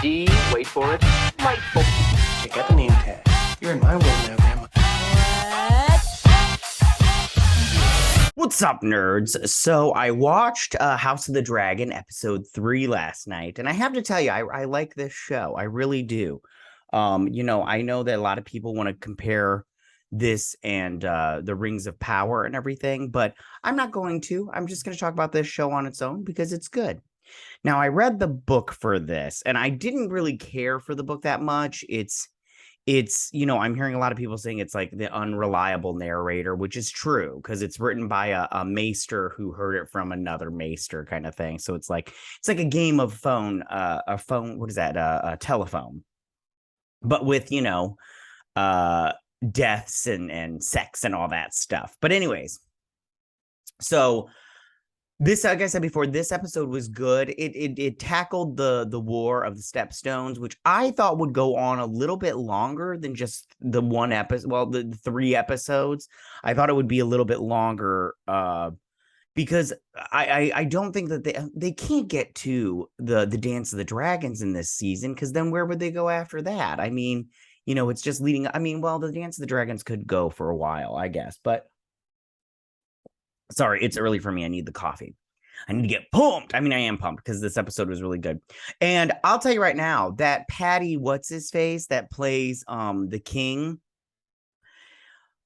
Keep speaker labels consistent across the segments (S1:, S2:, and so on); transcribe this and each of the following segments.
S1: D, wait for it, delightful.
S2: Check out the name tag. You're in my world now, Grandma.
S3: What's up, nerds? So I watched House of the Dragon episode 3 last night, and I have to tell you, I like this show. I really do. I know that a lot of people want to compare this and the Rings of Power and everything, but I'm not going to. I'm just going to talk about this show on its own because it's good. Now, I read the book for this, and I didn't really care for the book that much. I'm hearing a lot of people saying it's like the unreliable narrator, which is true because it's written by a maester who heard it from another maester kind of thing. So it's like a game of phone, what is that? A telephone, but with uh deaths and sex and all that stuff. But anyways, so this, like I said before, this episode was good. It tackled the war of the Stepstones, which I thought would go on a little bit longer than just the one episode. Well, the 3 episodes. I thought it would be a little bit longer because I don't think that they can't get to the Dance of the Dragons in this season, because then where would they go after that? I mean, it's just leading. I mean, well, the Dance of the Dragons could go for a while, I guess, but. Sorry, it's early for me. I need the coffee. I need to get pumped. I mean, I am pumped because this episode was really good. And I'll tell you right now that Paddy, what's his face, that plays the king.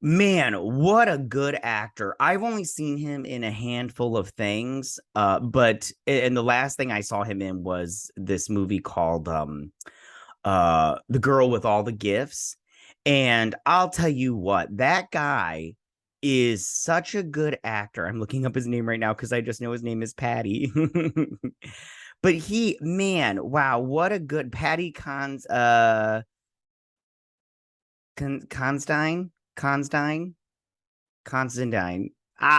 S3: Man, what a good actor. I've only seen him in a handful of things. But and the last thing I saw him in was this movie called The Girl with All the Gifts. And I'll tell you what, that guy is such a good actor. I'm looking up his name right now because I just know his name is Paddy. But wow, what a good Paddy Considine. I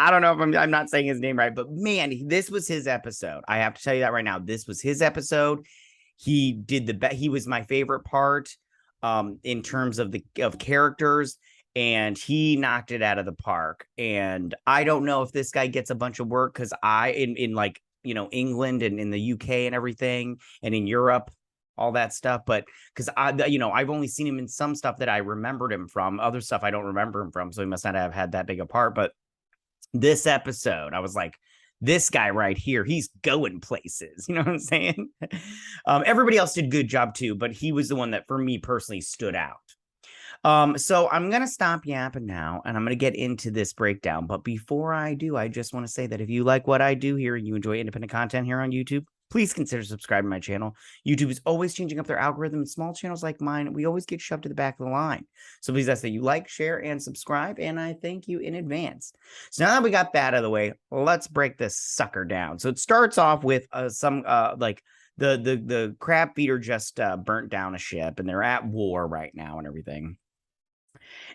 S3: don't know if I'm not saying his name right, but man, this was his episode. I have to tell you that right now. This was his episode. He did he was my favorite part in terms of characters, and he knocked it out of the park. And I don't know if this guy gets a bunch of work because in like, England and in the UK and everything, and in Europe, all that stuff. But because I've only seen him in some stuff that I remembered him from. Other stuff I don't remember him from, so he must not have had that big a part. But this episode, I was like, this guy right here, he's going places. You know what I'm saying? Everybody else did a good job too, but he was the one that for me personally stood out. So I'm going to stop yapping now, and I'm going to get into this breakdown. But before I do, I just want to say that if you like what I do here and you enjoy independent content here on YouTube, please consider subscribing to my channel. YouTube is always changing up their algorithm, and small channels like mine, we always get shoved to the back of the line. So please ask that you like, share, and subscribe, and I thank you in advance. So now that we got that out of the way, let's break this sucker down. So it starts off with the crab feeder just burnt down a ship, and they're at war right now and everything.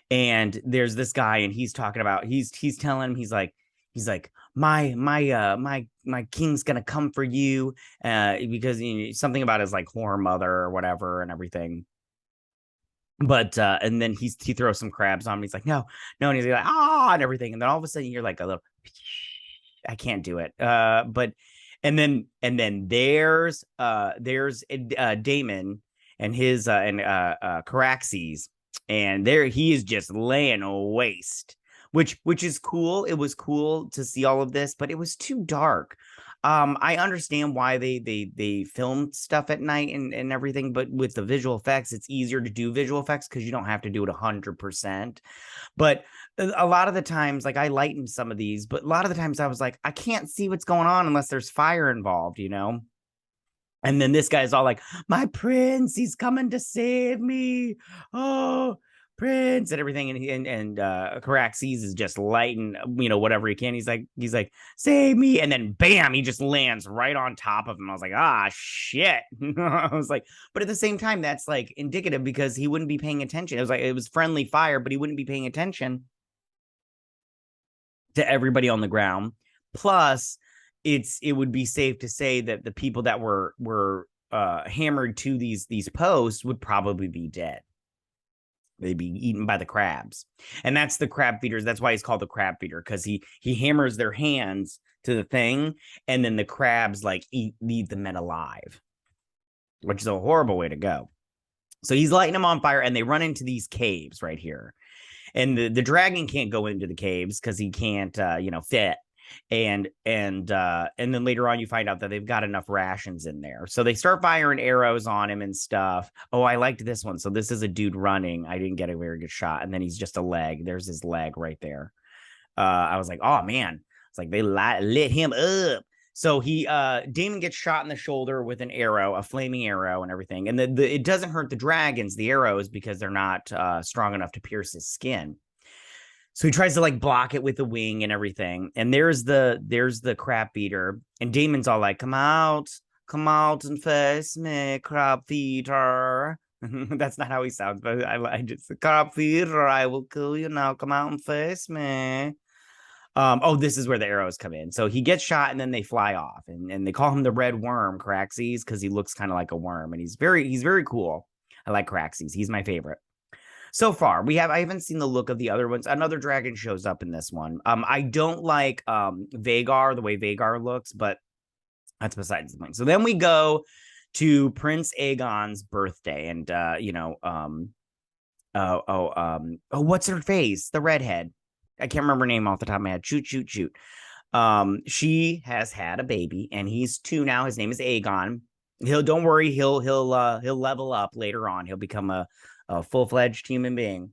S3: And there's this guy, and he's talking about he's telling him, he's like my king's gonna come for you because something about his like whore mother or whatever and everything. But and then he throws some crabs on him. He's like, no, and he's like, and everything. And then all of a sudden you're like a little, I can't do it. But and then there's Damon and his and Caraxes. And there he is just laying waste, which is cool. It was cool to see all of this, but it was too dark. I understand why they filmed stuff at night and everything, but with the visual effects, it's easier to do visual effects because you don't have to do it 100%. But a lot of the times, like, I lightened some of these, but a lot of the times I was like, I can't see what's going on unless there's fire involved, And then this guy's all like, my prince, he's coming to save me. Oh, prince, and everything. And Caraxes is just lighting, whatever he can. He's like, save me. And then bam, he just lands right on top of him. I was like, shit. I was like, but at the same time, that's like indicative because he wouldn't be paying attention. It was friendly fire, but he wouldn't be paying attention to everybody on the ground. Plus, it would be safe to say that the people that were hammered to these posts would probably be dead. They'd be eaten by the crabs. And that's the crab feeders. That's why he's called the crab feeder, because he hammers their hands to the thing, and then the crabs like eat the men alive. which is a horrible way to go. So he's lighting them on fire, and they run into these caves right here. And the dragon can't go into the caves because he can't, fit. And then later on, you find out that they've got enough rations in there. So they start firing arrows on him and stuff. Oh, I liked this one. So this is a dude running. I didn't get a very good shot. And then he's just a leg. There's his leg right there. I was like, oh man, it's like they lit him up. So Daemon gets shot in the shoulder with an arrow, a flaming arrow, and everything. And it doesn't hurt the dragons, the arrows, because they're not strong enough to pierce his skin. So he tries to like block it with the wing and everything. And there's the crab feeder, and Daemon's all like, come out and face me, crab feeder. That's not how he sounds, but I just crab feeder, I will kill you now. Come out and face me. This is where the arrows come in. So he gets shot and then they fly off, and they call him the red worm, Caraxes, because he looks kind of like a worm, and he's very cool. I like Caraxes. He's my favorite. So far, I haven't seen the look of the other ones. Another dragon shows up in this one. I don't like Vhagar, the way Vhagar looks, but that's besides the point. So then we go to Prince Aegon's birthday, and what's her face? The redhead. I can't remember her name off the top of my head. Shoot. She has had a baby, and he's 2 now. His name is Aegon. Don't worry, he'll level up later on. He'll become a full-fledged human being.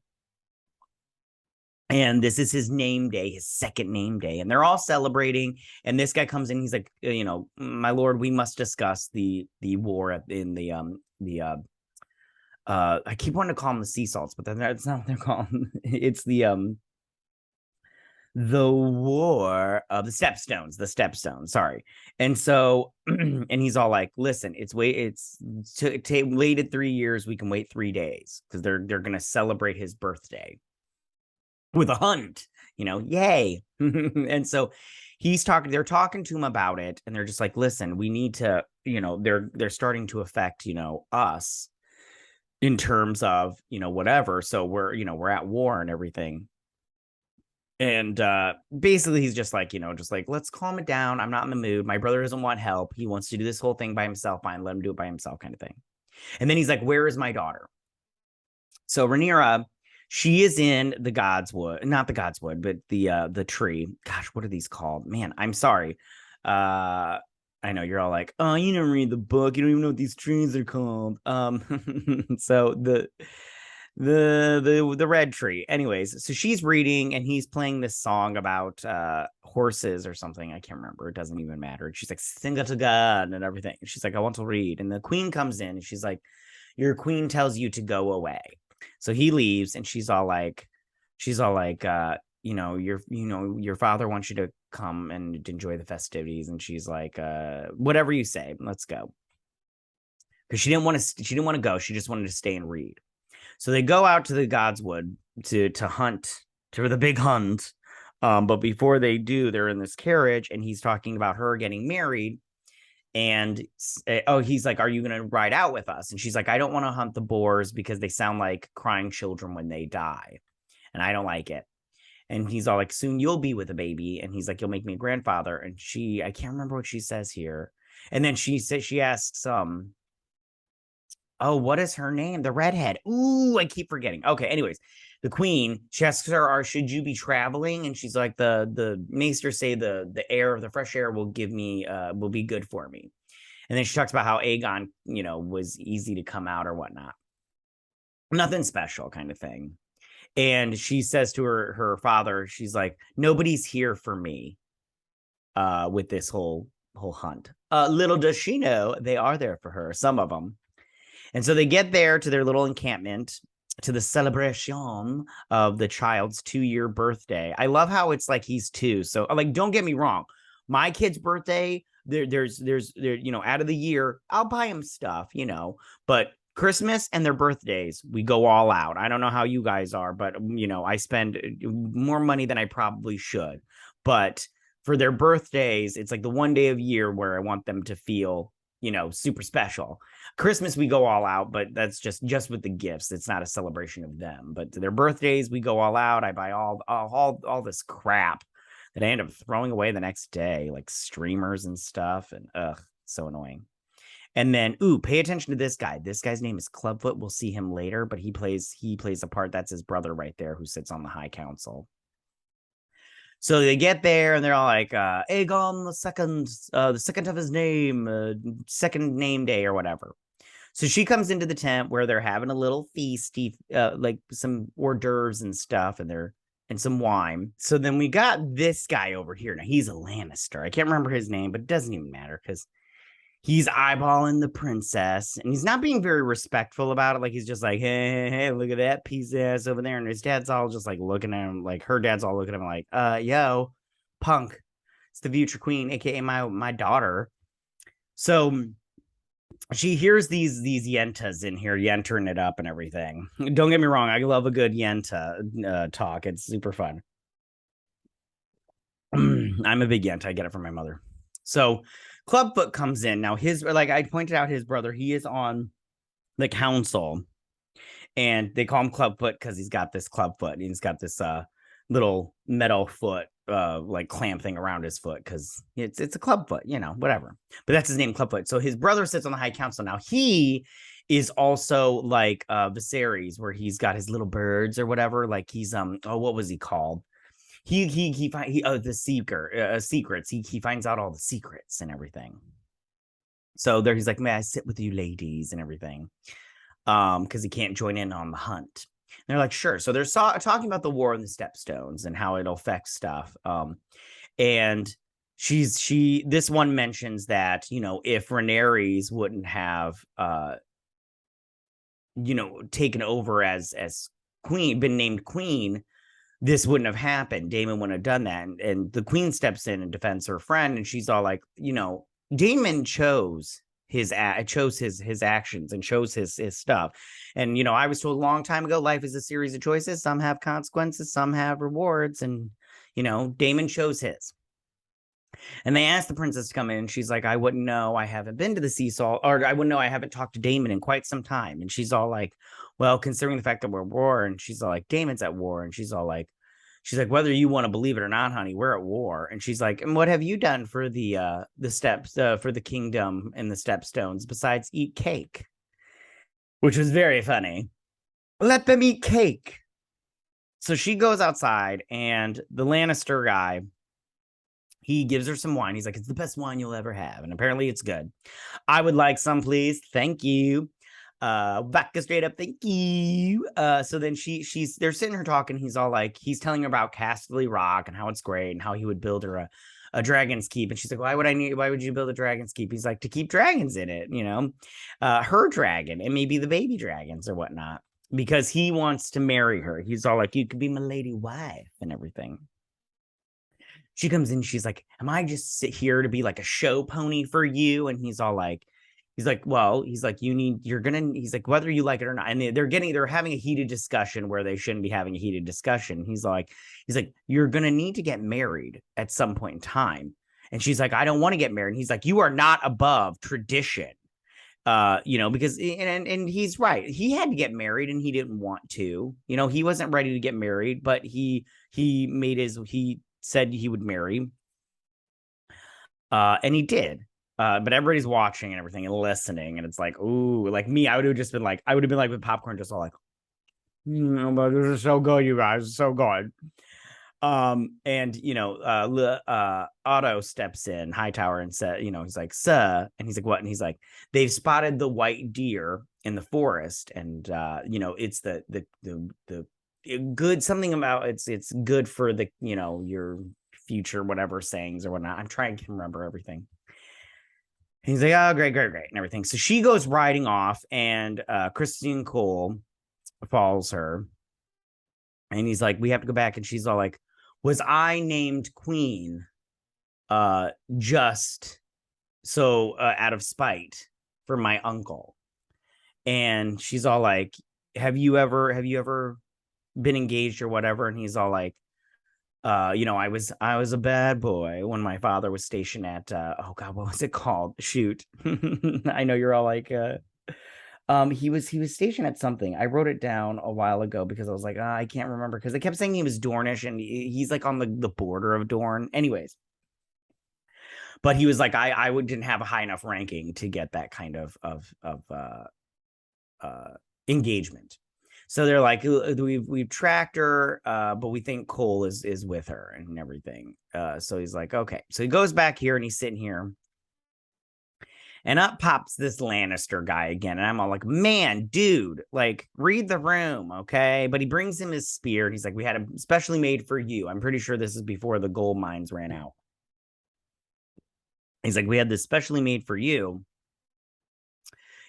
S3: And this is his name day, his second name day, and they're all celebrating. And this guy comes in, he's like, my lord, we must discuss the war in the I keep wanting to call them the sea salts, but that's not what they're called. It's the war of the stepstones, sorry. And so and he's all like, listen, it's waited 3 years, we can wait 3 days, because they're gonna celebrate his birthday with a hunt, yay. And so they're talking to him about it, and they're just like, listen, we need to, they're starting to affect, us in terms of, whatever. So we're at war and everything. And basically he's just like, let's calm it down. I'm not in the mood. My brother doesn't want help. He wants to do this whole thing by himself. Fine, let him do it by himself, kind of thing. And then he's like, where is my daughter? So Rhaenyra, she is in the Godswood, not the Godswood, but the tree. Gosh, what are these called? Man, I'm sorry. I know you're all like, oh, you didn't read the book. You don't even know what these trees are called. So the red tree. Anyways, so she's reading, and he's playing this song about horses or something. I can't remember. It doesn't even matter. She's like, sing it to God and everything. She's like, I want to read. And the queen comes in, and she's like, your queen tells you to go away. So he leaves, and she's all like, your father wants you to come and enjoy the festivities. And she's like, whatever you say, let's go. Because she didn't want to go. She just wanted to stay and read. So they go out to the Godswood to hunt, to the big hunt. But before they do, they're in this carriage, and he's talking about her getting married. And he's like, are you going to ride out with us? And she's like, I don't want to hunt the boars because they sound like crying children when they die, and I don't like it. And he's all like, soon you'll be with a baby. And he's like, you'll make me a grandfather. And I can't remember what she says here. And then she asks, what is her name? The redhead. Ooh, I keep forgetting. Okay, anyways, the queen, she asks her, should you be traveling? And she's like, the maesters say the air, the fresh air will be good for me. And then she talks about how Aegon, was easy to come out or whatnot. Nothing special, kind of thing. And she says to her father, she's like, nobody's here for me with this whole hunt. Little does she know, they are there for her, some of them. And so they get there to their little encampment, to the celebration of the child's 2-year birthday. I love how it's like he's 2. So, like, don't get me wrong. My kid's birthday, there's out of the year, I'll buy him stuff, but Christmas and their birthdays, we go all out. I don't know how you guys are, but, I spend more money than I probably should. But for their birthdays, it's like the one day of year where I want them to feel, super special. Christmas, we go all out, but that's just with the gifts. It's not a celebration of them. But their birthdays, we go all out. I buy all this crap that I end up throwing away the next day, like streamers and stuff. And so annoying. And then, pay attention to this guy. This guy's name is Clubfoot. We'll see him later, but he plays a part. That's his brother right there who sits on the High Council. So they get there and they're all like, Aegon the second of his name, second name day or whatever. So she comes into the tent where they're having a little feasty, like some hors d'oeuvres and stuff, and some wine. So then we got this guy over here. Now he's a Lannister. I can't remember his name, but it doesn't even matter because he's eyeballing the princess and he's not being very respectful about it. Like he's just like, hey, look at that piece of ass over there. And his dad's all just like looking at him, like her dad's all looking at him like, yo, punk. It's the future queen, aka my daughter. So she hears these yentas in here yentering it up and everything. Don't get me wrong, I love a good yenta talk. It's super fun. I'm a big yenta. I get it from my mother. So Clubfoot comes in. Now like I pointed out, his brother, he is on the council and they call him Clubfoot because he's got this clubfoot. He's got this little metal foot like clamp thing around his foot because it's a clubfoot, whatever. But that's his name, Clubfoot. So his brother sits on the High Council. Now he is also like Viserys, where he's got his little birds or whatever. Like he's what was he called? The seeker secrets. He finds out all the secrets and everything. So there he's like, may I sit with you ladies and everything? Because he can't join in on the hunt. And they're like, sure. So they're talking about the war in the Stepstones and how it'll affect stuff. And this one mentions that, if Rhaenyra wouldn't have taken over as queen, been named queen, this wouldn't have happened. Daemon wouldn't have done that. And the queen steps in and defends her friend. And she's all like, Daemon chose his actions and chose his stuff. And, I was told a long time ago, life is a series of choices. Some have consequences, some have rewards. And, Daemon chose his. And they asked the princess to come in. And she's like, I wouldn't know. I haven't been to the sea salt, or I wouldn't know. I haven't talked to Daemon in quite some time. And she's all like, well, considering the fact that we're at war, and she's all like, Daemon's at war. And she's like, whether you want to believe it or not, honey, we're at war. And she's like, and what have you done for the steps, for the kingdom and the Stepstones besides eat cake? Which was very funny. Let them eat cake. So she goes outside and the Lannister guy, he gives her some wine. He's like, it's the best wine you'll ever have. And apparently it's good. I would like some, please. Thank you. Vodka straight up, thank you. So then they're sitting here talking. He's all like, he's telling her about Casterly Rock and how it's great and how he would build her a dragon's keep. And she's like, why would you build a dragon's keep? He's like, to keep dragons in it, her dragon and maybe the baby dragons or whatnot, because he wants to marry her. He's all like, you could be my lady wife and everything. She comes in, she's like, am I just sit here to be like a show pony for you? And he's all like, he's like, whether you like it or not. And they're having a heated discussion where they shouldn't be having a heated discussion. He's like, you're going to need to get married at some point in time. And she's like, I don't want to get married. And he's like, you are not above tradition. Because, and he's right. He had to get married and he didn't want to, he wasn't ready to get married, but he said he would marry. And he did. But everybody's watching and everything and listening, and it's like, ooh, like me, I would have been like with popcorn, just all like, but this is so good, you guys, it's so good. And Otto steps in, Hightower, and said, he's like, sir, and he's like, what? And he's like, they've spotted the white deer in the forest, and it's the good something about it's good for the your future whatever sayings or whatnot. I'm trying to remember everything. He's like, oh, great, and everything. So she goes riding off, and Christine Cole follows her. And he's like, we have to go back. And she's all like, was I named queen just so out of spite for my uncle? And she's all like, have you ever been engaged or whatever? And he's all like, I was a bad boy when my father was stationed at oh god, what was it called? Shoot. I know you're all like he was stationed at something. I wrote it down a while ago because I was like, I can't remember, because they kept saying he was Dornish, and he's like on the border of Dorne. Anyways, but he was like, I didn't have a high enough ranking to get that kind of engagement. So they're like, we've tracked her, but we think Cole is with her and everything. So he's like, okay. So he goes back here and he's sitting here. And up pops this Lannister guy again. And I'm all like, man, dude, like, read the room, okay? But he brings him his spear. And he's like, we had it specially made for you. I'm pretty sure this is before the gold mines ran out. He's like, we had this specially made for you.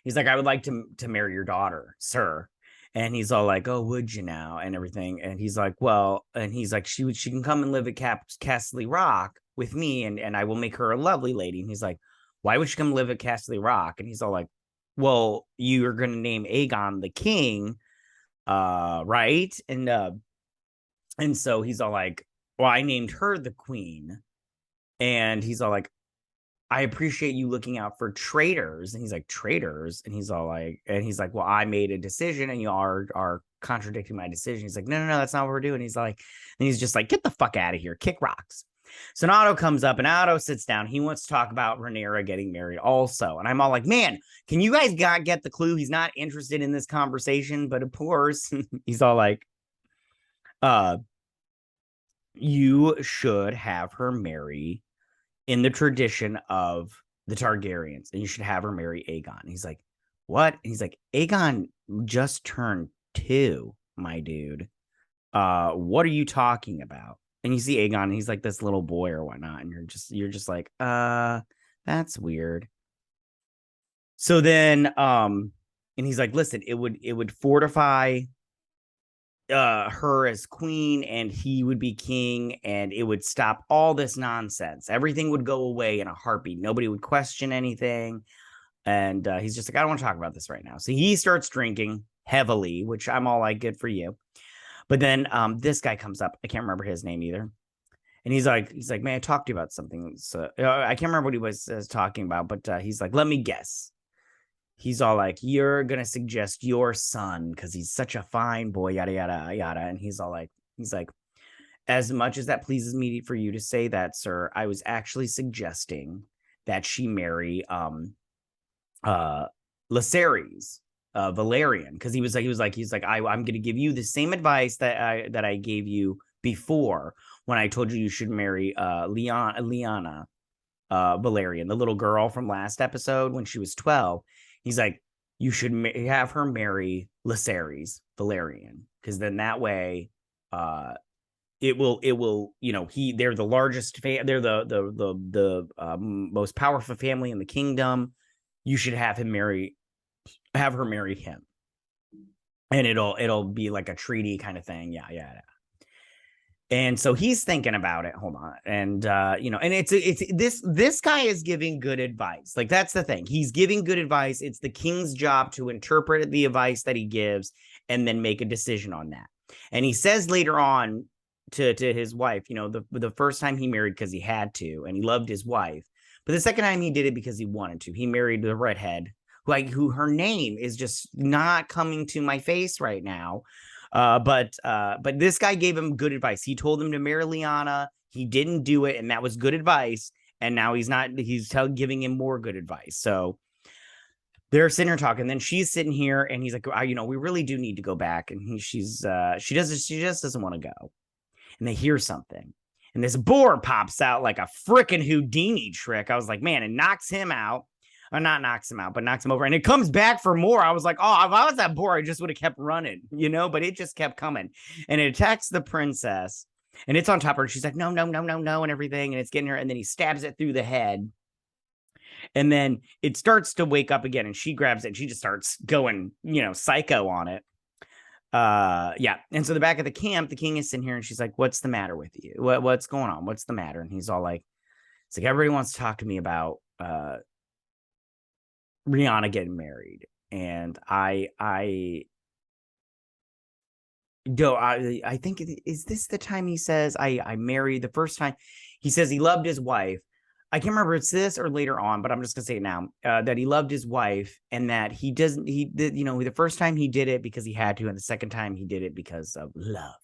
S3: He's like, I would like to marry your daughter, sir. And he's all like, oh, would you now? And everything. And he's like, well, and he's like, she can come and live at Castle Rock with me, and I will make her a lovely lady. And he's like, why would she come live at Castle Rock? And he's all like, well, you're going to name Aegon the king, right? And so he's all like, well, I named her the queen. And he's all like, I appreciate you looking out for traitors. And he's like, traitors? And he's all like, well, I made a decision and you are contradicting my decision. He's like, no, that's not what we're doing. He's like, and he's just like, get the fuck out of here, kick rocks. So Otto comes up and Otto sits down. He wants to talk about Rhaenyra getting married also. And I'm all like, man, can you guys get the clue? He's not interested in this conversation, but of course, he's all like, you should have her marry in the tradition of the Targaryens, and you should have her marry Aegon. And he's like, what? And he's like, Aegon just turned 2, my dude. What are you talking about? And you see Aegon, and he's like this little boy or whatnot, and you're just like, that's weird. So then, and he's like, listen, it would fortify her as queen, and he would be king, and it would stop all this nonsense. Everything would go away in a heartbeat. Nobody would question anything. And he's just like, I don't want to talk about this right now. So he starts drinking heavily, which I'm all like, good for you. But then this guy comes up. I can't remember his name either. And he's like, man, I talked to you about something. So I can't remember what he was talking about, but he's like, let me guess. He's all like, you're going to suggest your son because he's such a fine boy, yada, yada, yada. And he's like, as much as that pleases me for you to say that, sir, I was actually suggesting that she marry Lysaries, Valerian, because he's like, I'm going to give you the same advice that I gave you before when I told you should marry Lyanna Valerian, the little girl from last episode when she was 12. He's like, you should have her marry Lysaries Valerian, because then that way, it will, they're the largest, they're the most powerful family in the kingdom. You should have her marry him, and it'll be like a treaty kind of thing. Yeah. And so he's thinking about it. Hold on. And, and it's this guy is giving good advice. Like, that's the thing. He's giving good advice. It's the king's job to interpret the advice that he gives and then make a decision on that. And he says later on to his wife, the first time he married because he had to, and he loved his wife. But the second time he did it because he wanted to. He married the redhead, who her name is just not coming to my face right now. But this guy gave him good advice. He told him to marry Lyanna. He didn't do it, and that was good advice. And now he's giving him more good advice. So they're sitting here talking. Then she's sitting here, and he's like, we really do need to go back. And she just doesn't want to go. And they hear something, and this boar pops out like a freaking Houdini trick. I was like, man, it knocks him out. Or not knocks him out, but knocks him over. And it comes back for more. I was like, oh, if I was that boar, I just would have kept running, but it just kept coming. And it attacks the princess, and it's on top of her. She's like, no, and everything. And it's getting her. And then he stabs it through the head. And then it starts to wake up again, and she grabs it, and she just starts going, psycho on it. Yeah. And so the back of the camp, the king is sitting here, and she's like, what's the matter with you? What's going on? What's the matter? And he's all like, it's like, everybody wants to talk to me about, Rihanna getting married, and I think, is this the time he says I married the first time? He says he loved his wife. I can't remember if it's this or later on, but I'm just gonna say it now, that he loved his wife, and that he did, the first time he did it because he had to, and the second time he did it because of love.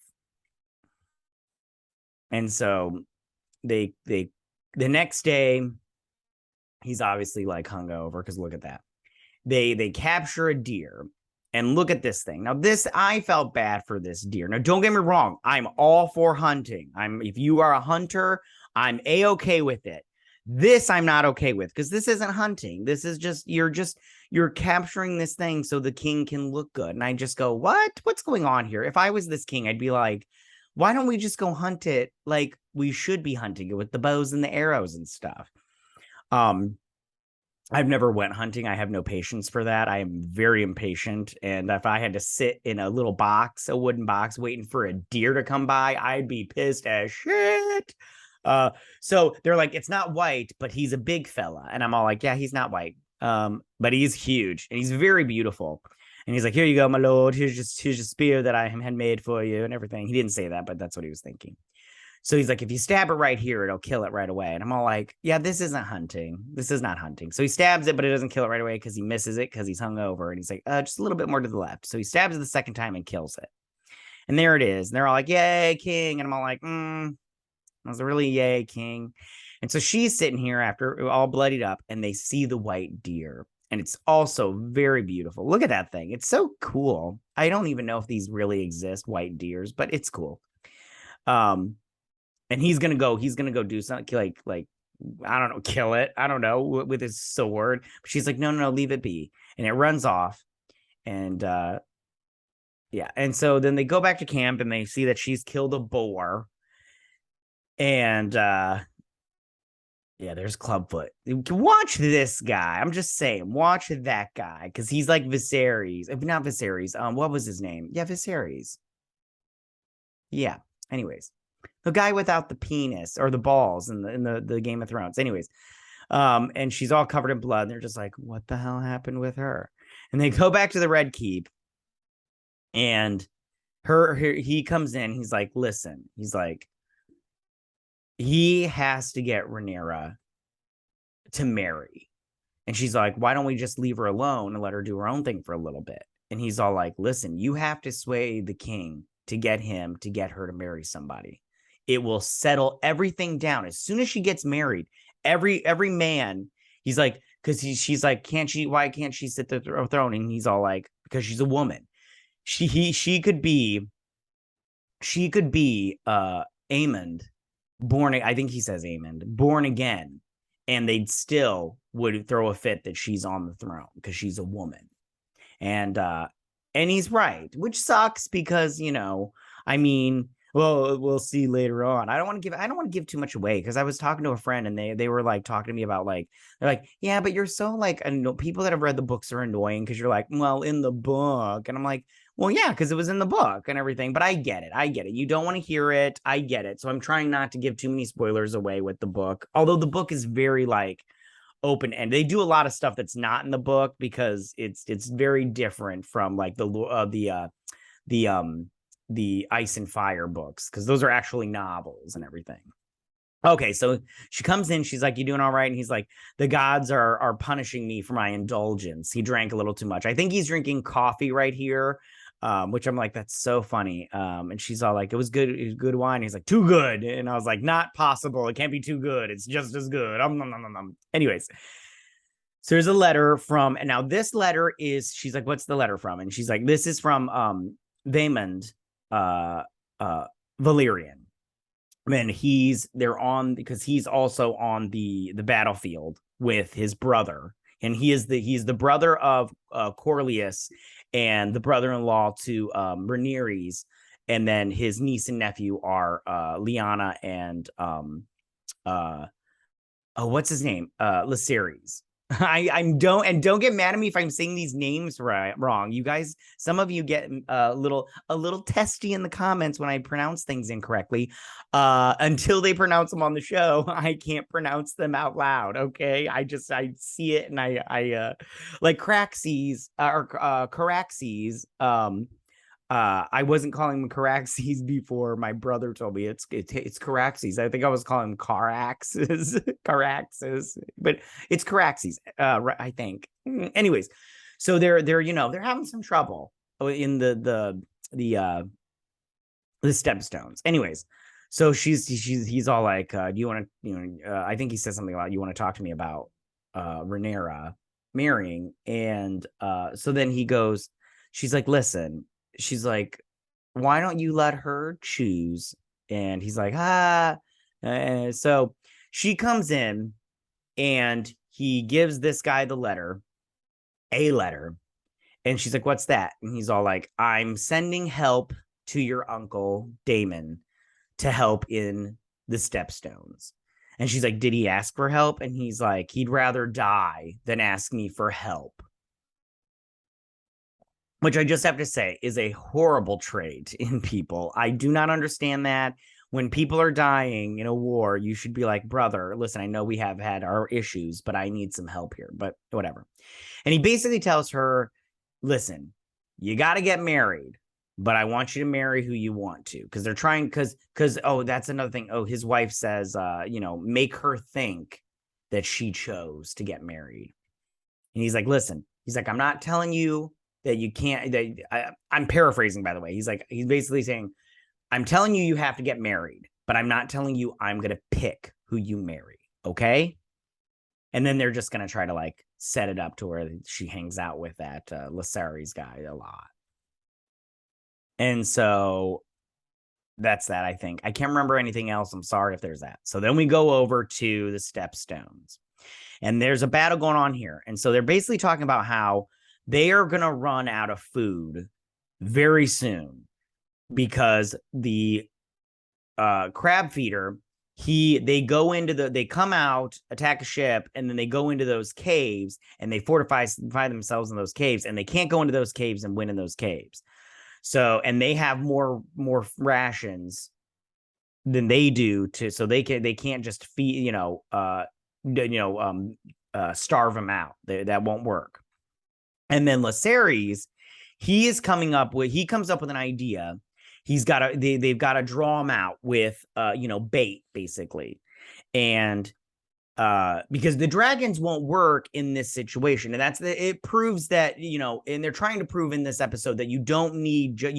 S3: And so the next day, He's obviously like hungover because look at that. They capture a deer. And look at this thing. Now, I felt bad for this deer. Now, don't get me wrong. I'm all for hunting. If you are a hunter, I'm a-okay with it. This I'm not okay with because this isn't hunting. This is you're capturing this thing so the king can look good. And I just go, what? What's going on here? If I was this king, I'd be like, why don't we just go hunt it like we should be hunting it with the bows and the arrows and stuff? I've never went hunting. I have no patience for that. I am very impatient. And if I had to sit in a little box, a wooden box, waiting for a deer to come by, I'd be pissed as shit. So they're like, it's not white, but he's a big fella. And I'm all like, yeah, he's not white. But he's huge and he's very beautiful. And he's like, here you go, my lord. Here's your spear that I had made for you and everything. He didn't say that, but that's what he was thinking. So he's like, if you stab it right here, it'll kill it right away. And I'm all like, yeah, this isn't hunting. This is not hunting. So he stabs it, but it doesn't kill it right away because he misses it because he's hungover. And he's like, just a little bit more to the left. So he stabs it the second time and kills it. And there it is. And they're all like, yay, king. And I'm all like, that was a really yay, king. And so she's sitting here after all bloodied up and they see the white deer. And it's also very beautiful. Look at that thing. It's so cool. I don't even know if these really exist, white deers, but it's cool. And he's gonna go do something like I don't know, kill it. I don't know, with his sword. But she's like, no, leave it be. And it runs off. And yeah. And so then they go back to camp and they see that she's killed a boar. And yeah, there's Clubfoot. Watch this guy. I'm just saying, watch that guy because he's like Viserys. Not Viserys. What was his name? Yeah, Viserys. Yeah. Anyways. The guy without the penis or the balls in the Game of Thrones. Anyways, and she's all covered in blood. And they're just like, what the hell happened with her? And they go back to the Red Keep. And he comes in. He's like, listen. He's like, he has to get Rhaenyra to marry. And she's like, why don't we just leave her alone and let her do her own thing for a little bit? And he's all like, listen, you have to sway the king to get her to marry somebody. It will settle everything down. As soon as she gets married, every man, he's like, because she's like, why can't she sit the throne? And he's all like, because she's a woman. She could be Aemond, I think he says Aemond, born again, and they'd still would throw a fit that she's on the throne because she's a woman. And he's right, which sucks because, I mean, well, we'll see later on. I don't want to give too much away because I was talking to a friend and they were like talking to me about like, they're like, yeah, but you're so like, people that have read the books are annoying because you're like, well, in the book. And I'm like, well, yeah, because it was in the book and everything, but I get it. You don't want to hear it. I get it. So I'm trying not to give too many spoilers away with the book, although the book is very like open end. They do a lot of stuff that's not in the book because it's very different from like the Ice and Fire books because those are actually novels and everything. Okay, so she comes in, she's like, you doing all right? And he's like, the gods are punishing me for my indulgence. He drank a little too much. I think he's drinking coffee right here, which I'm like, that's so funny. And she's all like, it was good wine. He's like, too good. And I was like, not possible. It can't be too good. It's just as good. Anyways, so there's a letter from, and now this letter is, she's like, what's the letter from? And she's like, this is from Vaemond Valerian. And they're on because he's also on the battlefield with his brother, and he's the brother of Corlys and the brother-in-law to Rhaenyra, and then his niece and nephew are Lyanna and what's his name, Lysares. Don't get mad at me if I'm saying these names wrong. You guys, some of you get a little testy in the comments when I pronounce things incorrectly. Until they pronounce them on the show, I can't pronounce them out loud. Okay, I see it and I like Caraxes or Caraxes. I wasn't calling him Caraxes before my brother told me it's Caraxes. I think I was calling him Caraxes, Caraxes, but it's Caraxes, I think. Anyways, so they're having some trouble in the stepstones. Anyways, so he's all like, do you want to, I think he says something about, you want to talk to me about Rhaenyra marrying. And so then he goes, she's like, listen, she's like, why don't you let her choose? And he's like, so she comes in and he gives this guy the letter, a letter. And she's like, what's that? And he's all like, I'm sending help to your uncle, Daemon, to help in the Stepstones. And she's like, did he ask for help? And he's like, he'd rather die than ask me for help. Which I just have to say is a horrible trait in people. I do not understand that. When people are dying in a war, you should be like, brother, listen, I know we have had our issues, but I need some help here, but whatever. And he basically tells her, listen, you got to get married, but I want you to marry who you want to. Because they're trying, oh, that's another thing. Oh, his wife says, make her think that she chose to get married. And he's like, listen, he's like, I'm not telling you that you can't, I'm paraphrasing, by the way. He's basically saying, I'm telling you, you have to get married, but I'm not telling you I'm going to pick who you marry. Okay. And then they're just going to try to like set it up to where she hangs out with that Lacerys guy a lot. And so that's that, I think. I can't remember anything else. I'm sorry if there's that. So then we go over to the Stepstones. And there's a battle going on here. And so they're basically talking about how they are going to run out of food very soon because the crab feeder, they come out, attack a ship, and then they go into those caves and they fortify themselves in those caves, and they can't go into those caves and win in those caves. So, and they have more rations than they do so they can't just feed, starve them out. That won't work. And then Lacerys, he comes up with an idea. They've got to draw him out with, bait, basically. And because the dragons won't work in this situation. And it proves that, and they're trying to prove in this episode that you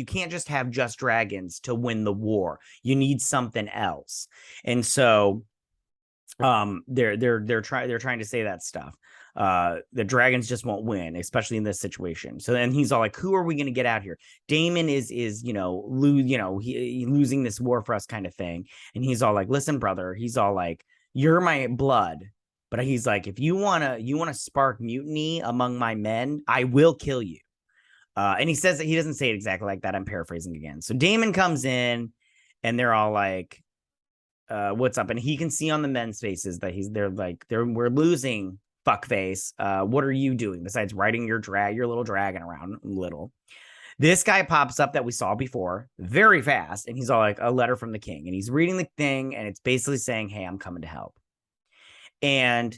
S3: can't just have just dragons to win the war. You need something else. And so they're trying to say that stuff. The dragons just won't win, especially in this situation. So then he's all like, who are we going to get out here? Daemon is losing this war for us kind of thing. And he's all like, listen, brother, he's all like, you're my blood. But he's like, if you want to spark mutiny among my men, I will kill you. And he says that he doesn't say it exactly like that. I'm paraphrasing again. So Daemon comes in and they're all like, what's up? And he can see on the men's faces that we're losing, fuckface. What are you doing besides riding your little dragon around? This guy pops up that we saw before very fast, and he's all like, a letter from the king, and he's reading the thing, and it's basically saying, hey, I'm coming to help. And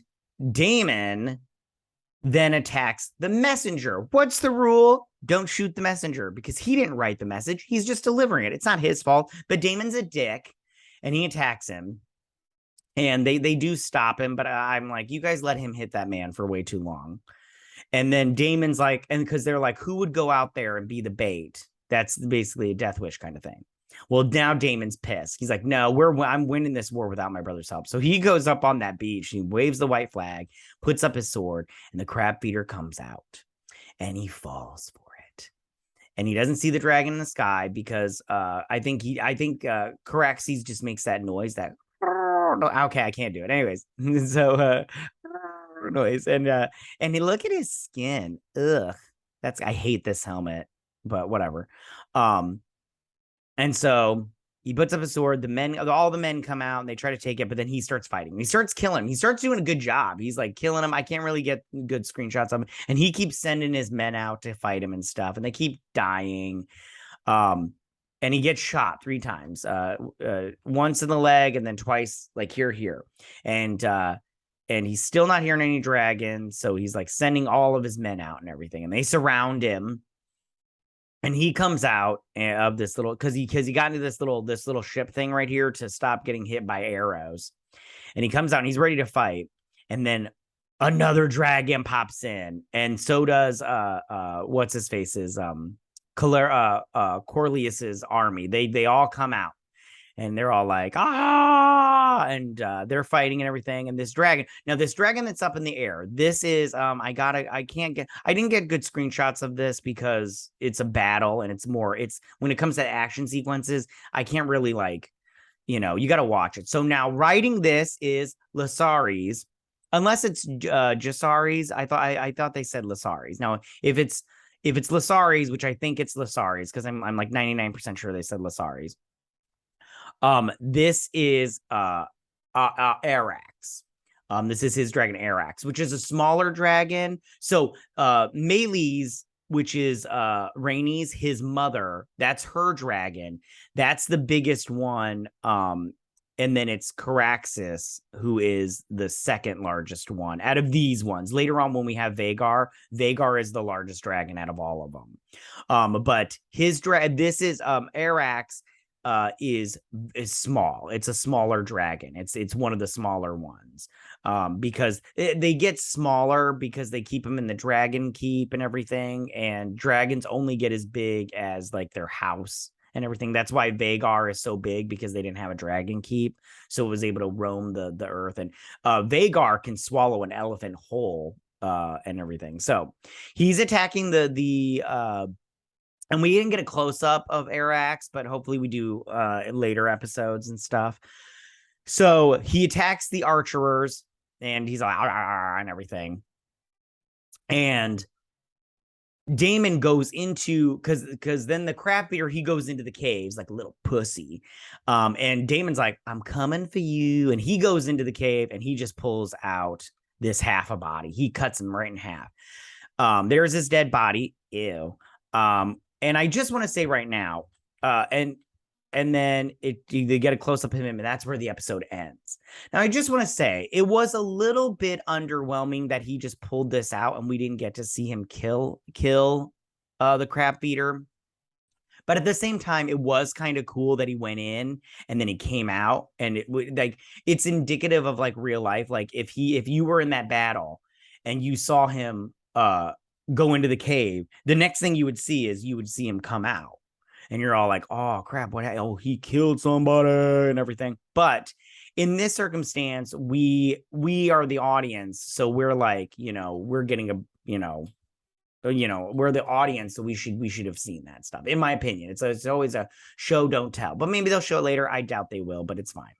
S3: Daemon then attacks the messenger. What's the rule? Don't shoot the messenger, because he didn't write the message. He's just delivering it. It's not his fault, but Daemon's a dick, and he attacks him. And they do stop him, but I'm like, you guys let him hit that man for way too long. And then Daemon's like, and because they're like, who would go out there and be the bait? That's basically a death wish kind of thing. Well, now Daemon's pissed. He's like, no, I'm winning this war without my brother's help. So he goes up on that beach, he waves the white flag, puts up his sword, and the crab feeder comes out, and he falls for it. And he doesn't see the dragon in the sky because I think Caraxes just makes that noise that. Okay, I can't do it. Anyways, so noise and he look at his skin. Ugh, I hate this helmet, but whatever. And so he puts up a sword. All the men come out and they try to take it, but then he starts fighting. He starts killing him. He starts doing a good job. He's like killing him. I can't really get good screenshots of him, and he keeps sending his men out to fight him and stuff, and they keep dying. And he gets shot 3 times, once in the leg and then twice, like here. And he's still not hearing any dragons. So he's like sending all of his men out and everything. And they surround him. And he comes out of this little, because he got into this little ship thing right here to stop getting hit by arrows. And he comes out and he's ready to fight. And then another dragon pops in. And so does what's his face's Corlius's army. They all come out, and they're all like, ah, and they're fighting and everything. And this dragon that's up in the air, this is I didn't get good screenshots of this because it's a battle, and it's when it comes to action sequences, I can't really like, you got to watch it. So now writing this is Lasaris, unless it's Jasaris. I thought they said Lasaris. Now if it's Lasaris, which I think it's Lasaris, because I'm like 99% sure they said Lasaris. This is Arax. This is his dragon Arax, which is a smaller dragon. So Melee's, which is Rhaenys, his mother, that's her dragon. That's the biggest one. And then it's Caraxes, who is the second largest one out of these ones. Later on, when we have Vhagar is the largest dragon out of all of them. But his this is Arax. Is small. It's a smaller dragon. It's one of the smaller ones, because they get smaller because they keep them in the dragon keep and everything, and dragons only get as big as like their house and everything. That's why Vhagar is so big, because they didn't have a dragon keep, so it was able to roam the earth. And Vhagar can swallow an elephant whole and everything. So he's attacking the and we didn't get a close-up of Arax, but hopefully we do in later episodes and stuff. So he attacks the archers, and he's like, and everything. And Daemon goes into, because then the crab feeder, he goes into the caves like a little pussy. And Daemon's like, I'm coming for you. And he goes into the cave, and he just pulls out this half a body. He cuts him right in half. There's his dead body. Ew. And I just want to say right now, and then they get a close-up of him, and that's where the episode ends. Now, I just want to say, it was a little bit underwhelming that he just pulled this out, and we didn't get to see him kill the crab feeder. But at the same time, it was kind of cool that he went in, and then he came out, and it's indicative of like real life. Like if you were in that battle, and you saw him go into the cave, the next thing you would see him come out, and you're all like, oh crap, he killed somebody and everything. But in this circumstance, we are the audience, so we're like, we're getting we're the audience, so we should have seen that stuff, in my opinion. It's always a show don't tell, but maybe they'll show it later. I doubt they will, but it's fine.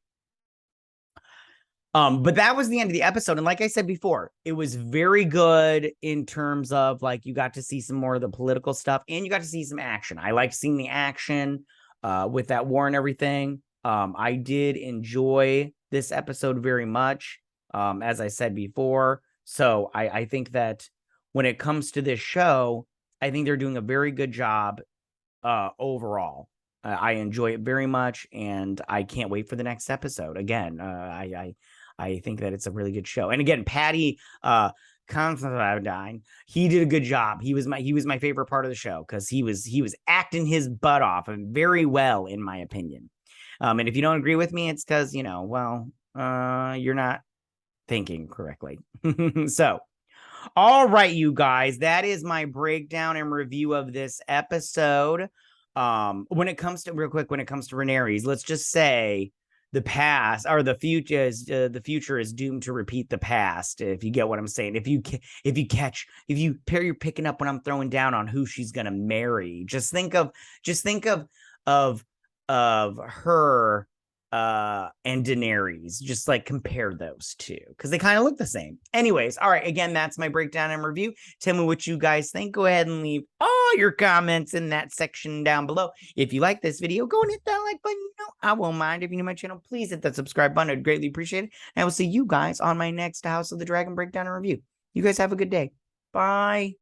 S3: But that was the end of the episode. And like I said before, it was very good in terms of like, you got to see some more of the political stuff, and you got to see some action. I liked seeing the action with that war and everything. I did enjoy this episode very much, as I said before. So I think that when it comes to this show, I think they're doing a very good job overall. I enjoy it very much, and I can't wait for the next episode. Again, I think that it's a really good show. And again, Paddy Considine, he did a good job. He was my favorite part of the show, because he was acting his butt off, and very well, in my opinion. And if you don't agree with me, it's because, you're not thinking correctly. So, all right, you guys, that is my breakdown and review of this episode. When it comes to Rhaenyra, let's just say the past or the future is doomed to repeat the past. If you get what I'm saying, if you're picking up when I'm throwing down on who she's gonna marry, just think of her and Daenerys. Just like compare those two, because they kind of look the same. Anyways, all right, again, that's my breakdown and review. Tell me what you guys think. Go ahead and leave all your comments in that section down below. If you like this video, go and hit that like button. I won't mind. If you're new to my channel, please hit that subscribe button. I'd greatly appreciate it. And I will see you guys on my next House of the Dragon breakdown and review. You guys have a good day. Bye.